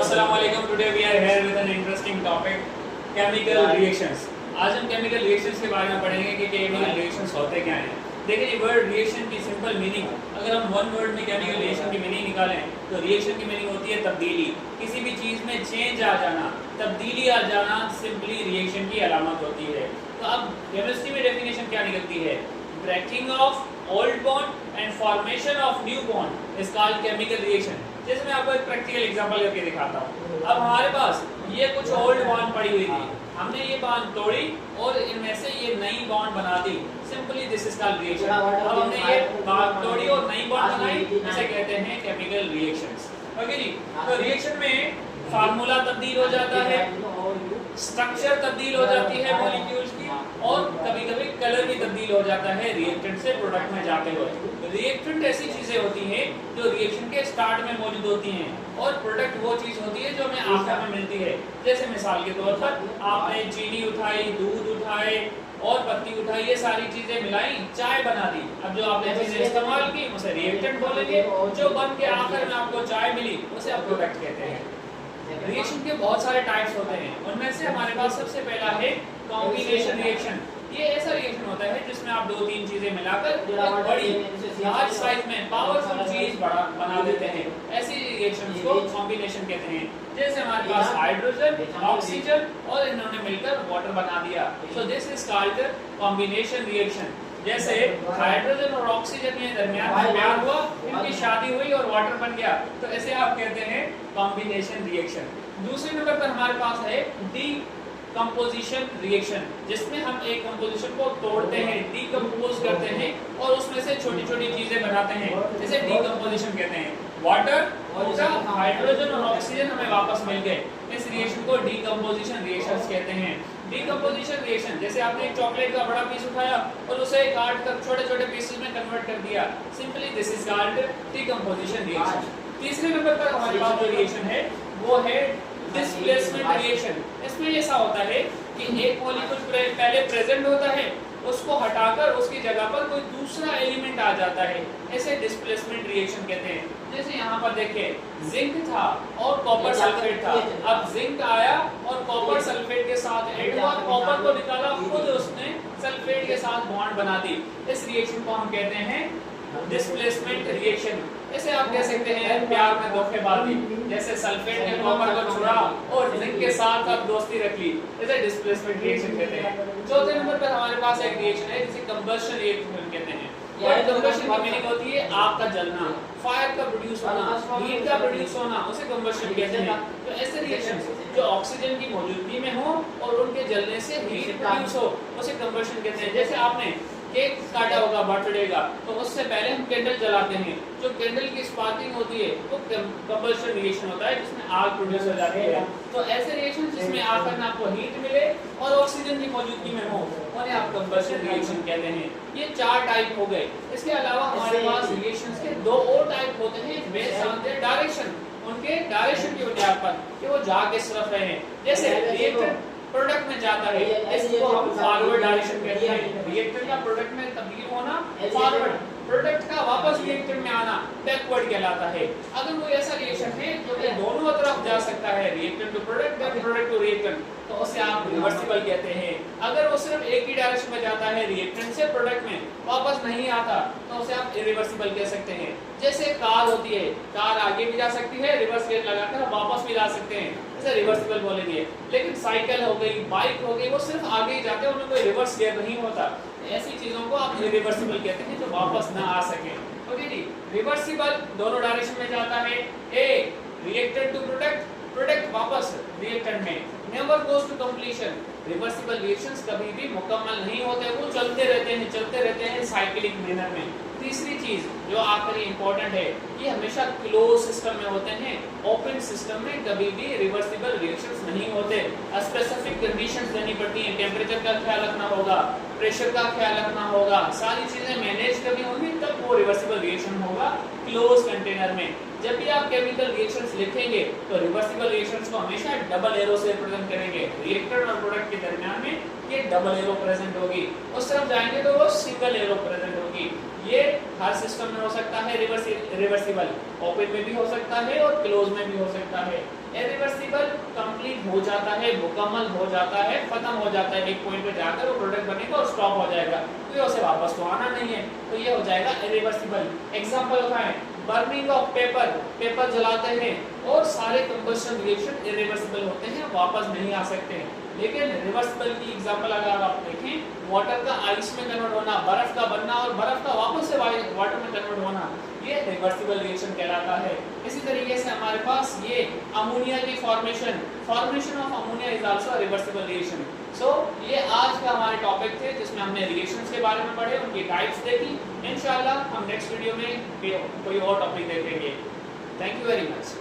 Assalamualaikum. Today we are here with an interesting topic, chemical reactions. आज हम chemical reactions के बारे में पढ़ेंगे कि chemical reactions होते क्या हैं। देखिए वर्ड रिएक्शन की सिंपल मीनिंग, अगर हम वन वर्ड में केमिकल रिएक्शन की मीनिंग निकालें तो रिएक्शन की मीनिंग होती है तब्दीली। किसी भी चीज़ में चेंज आ जाना, तब्दीली आ जाना सिंपली रिएक्शन की अलामत होती है। तो अब केमिस्ट्री में डेफिनेशन क्या निकलती है? Breaking of old bond and formation of new bond is called chemical reaction. जैसे मैं आपको एक प्रैक्टिकल एग्जांपल करके दिखाता हूँ। अब हमारे पास ये कुछ ओल्ड बॉन्ड पड़ी हुई थी, हमने ये बॉन्ड तोड़ी और इनमें से ये नई बॉन्ड बना दी। Simply this is called reaction. अब हमने ये बॉन्ड तोड़ी और नई बॉन्ड बनाई, इसे कहते हैं केमिकल रिएक्शंस। ओके जी। तो रिएक्शन में फार्मूला तब्दील हो जाता है, स्ट्रक्चर तब्दील हो जाती है मॉलिक्यूल्स की, और कभी-कभी कलर भी तब्दील हो जाता है रिएक्टेंट से प्रोडक्ट में जाते हुए। रिएक्टेंट ऐसी चीजें होती हैं जो रिएक्शन के स्टार्ट में मौजूद होती हैं, और प्रोडक्ट वो चीज होती है जो हमें आखिर में मिलती है। जैसे मिसाल के तौर पर आपने चीनी उठाई, दूध उठाए और पत्ती उठाई, ये सारी चीजें मिलाई, चाय बना दी। अब जो आपने चीजें इस्तेमाल की उसे रिएक्टेंट बोलेंगे, जो बन के आखिर में आपको चाय मिली उसे आप प्रोडक्ट कहते हैं। रिएक्शन के बहुत सारे टाइप्स होते हैं, उनमें से हमारे पास सबसे पहला है कॉम्बिनेशन रिएक्शन। ये ऐसा रिएक्शन होता है जिसमें आप दो तीन चीजें मिलाकर एक बड़ी लार्ज साइज में पावरफुल चीज बना देते हैं। ऐसी रिएक्शंस को कॉम्बिनेशन कहते हैं। जैसे हमारे पास हाइड्रोजन, ऑक्सीजन और इन्होंने मिलकर वाटर बना दिया, so this is called combination reaction. जैसे हाइड्रोजन और ऑक्सीजन के दरमियान में प्यार हुआ, इनकी शादी हुई और वाटर बन गया, तो ऐसे आप कहते हैं कॉम्बिनेशन रिएक्शन। दूसरे नंबर पर हमारे पास है डीकंपोजिशन रिएक्शन, जिसमें हम एक कंपोजिशन को तोड़ते हैं, डीकंपोज करते हैं और उसमें से छोटी छोटी चीजें बनाते हैं, जैसे डीकंपोजिशन कहते हैं। वाटर, हाइड्रोजन और ऑक्सीजन हमें वापस मिल गए, इस रिएक्शन को डीकंपोजिशन रिएक्शंस कहते हैं। डीकंपोजिशन रिएक्शन, जैसे आपने एक चॉकलेट का बड़ा पीस उठाया और उसे काट कर छोटे छोटे पीसेस में कन्वर्ट कर दिया, simply this is called decomposition reaction. तीसरे नंबर पर हमारे पास जो रिएक्शन है वो है डिस्प्लेसमेंट रिएक्शन। इसमें ऐसा होता है कि एक मॉलिक्यूल पहले प्रेजेंट होता है, उसको हटाकर उसकी जगह पर कोई दूसरा एलिमेंट आ जाता है, ऐसे डिस्प्लेसमेंट रिएक्शन कहते हैं। जैसे यहाँ पर देखिए जिंक था और कॉपर सल्फेट था, अब जिंक आया और कॉपर सल्फेट के साथ ऐड हुआ, कॉपर को निकाला, खुद उसने सल्फेट के साथ बॉन्ड बना दी। इस रिएक्शन को हम कहते हैं डिस्प्लेसमेंट रिएक्शन। ऐसे आप कह सकते हैं प्यार में धोखेबाजी, जैसे सल्फेट ने कॉपर को छोड़ा और जिंक के साथ अब दोस्ती रख ली, इसे डिस्प्लेसमेंट रिएक्शन कहते हैं। चौथे नंबर पर हमारे पास एक रिएक्शन है जिसे कंबशन रिएक्शन कहते हैं। ये कंबशन की मीनिंग होती है आग का जलना, फायर का प्रोड्यूस होना, हीट का प्रोड्यूस होना, उसे कंबशन कहते हैं। तो ऐसे रिएक्शंस जो ऑक्सीजन की मौजूदगी में हो और उनके जलने से हीट प्रोड्यूस हो, उसे कंबशन कहते हैं। जैसे आपने केक काटा होगा बर्थडे का, तो उससे पहले हम कैंडल जलाते हैं, जो कैंडल की स्पार्किंग होती है वो कंबशन रिएक्शन होता है, जिसमें आग प्रोड्यूस हो जाती है। तो ऐसे रिएक्शन जिसमें आकर में आपको हीट मिले और ऑक्सीजन की मौजूदगी में हो, उन्हें आप कंबशन रिएक्शन कहते हैं। ये चार टाइप हो गए। इसके अलावा हमारे पास रिएक्शंस के दो और टाइप होते हैं बेस्ड ऑन देयर डायरेक्शन, उनके डायरेक्शन की बुनियाद पर कि वो जा किस तरफ रहे हैं। जैसे रिएक्टेंट प्रोडक्ट में जाता है, इसको हम फॉरवर्ड डायरेक्शन कहते हैं। रिएक्टेंट का प्रोडक्ट में तब्दील होना फॉरवर्ड, प्रोडक्ट का वापस रिएक्टेंट में आना बैकवर्ड कहलाता है। अगर कोई ऐसा रिएक्शन है जो कि दोनों तरफ जा सकता है, रिएक्टेंट टू प्रोडक्ट या प्रोडक्ट टू रिएक्टेंट, तो उसे आप रिवर्सिबल कहते हैं। अगर वो सिर्फ एक ही डायरेक्शन में जाता है, रिएक्टेंट से प्रोडक्ट में वापस नहीं आता, तो उसे आप इरिवर्सिबल कह सकते हैं। जैसे कार होती है, कार आगे भी जा सकती है, रिवर्स गियर लगाकर वापस भी ला सकते हैं, इसे रिवर्सिबल बोलेंगे। लेकिन साइकिल हो गई, बाइक हो गई, वो सिर्फ आगे ही जाते हैं, उनमें कोई रिवर्स गियर नहीं होता। ऐसी चीजों को आप इरिवर्सिबल कहते हैं जो वापस ना आ सके। ओके जी। रिवर्सिबल दोनों डायरेक्शन में जाता है, a reactant to product, product वापस रिएक्टेंट में, never goes to completion. Reversible reactions कभी भी मुकम्मल नहीं होते, वो चलते रहते हैं साइक्लिक मैनर में। तीसरी चीज जो आखिरी इंपॉर्टेंट है, ये हमेशा क्लोज सिस्टम में होते हैं, ओपन सिस्टम में कभी भी रिवर्सिबल रिएक्शंस नहीं होते। स्पेसिफिक कंडीशंस देनी पड़ती हैं, टेम्परेचर का ख्याल रखना होगा, प्रेशर का ख्याल रखना होगा, सारी चीजें मैनेज करनी होंगी, तब वो रिवर्सिबल रिएक्शन होगा क्लोज कंटेनर में। जब भी आप केमिकल रिएक्शंस लिखेंगे तो रिवर्सिबल रिएक्शंस को हमेशा डबल एरो से रिप्रेजेंट करेंगे। रिएक्टर और प्रोडक्ट के दरमियान में ये डबल एरो प्रेजेंट होगी, उस तरफ जाएंगे तो वो सिंगल एरो प्रेजेंट होगी। ये हर सिस्टम में हो सकता है रिवर्सिबल, ओपन में भी हो सकता है और क्लोज में भी हो सकता है। इरिवर्सिबल कंप्लीट हो जाता है, मुकम्मल हो जाता है, खत्म हो जाता है, एक पॉइंट पे जाकर वो प्रोडक्ट बनेगा और स्टॉप हो जाएगा, तो उसे वापस तो आना नहीं है, तो ये हो जाएगा इरिवर्सिबल। एग्जांपल बताएं, बर्निंग ऑफ पेपर, पेपर जलाते हैं और सारे कंबशन रिएक्शन इरिवर्सिबल होते हैं, वापस नहीं आ सकते। लेकिन रिवर्सिबल की एग्जांपल अगर आप देखें, वाटर का आइस में कन्वर्ट होना, बर्फ का बनना और बर्फ का वापस से वाटर में कन्वर्ट होना, ये रिवर्सिबल रिएक्शन कहलाता है। इसी तरीके से हमारे पास ये अमोनिया की formation of ammonia is also reversible reaction. So ये आज का हमारे टॉपिक थे जिसमें हमने रिएक्शंस के बारे में पढ़े, उनकी टाइप्स देखी। इंशाल्लाह हम नेक्स्ट वीडियो में कोई और टॉपिक देखेंगे। Thank you very much.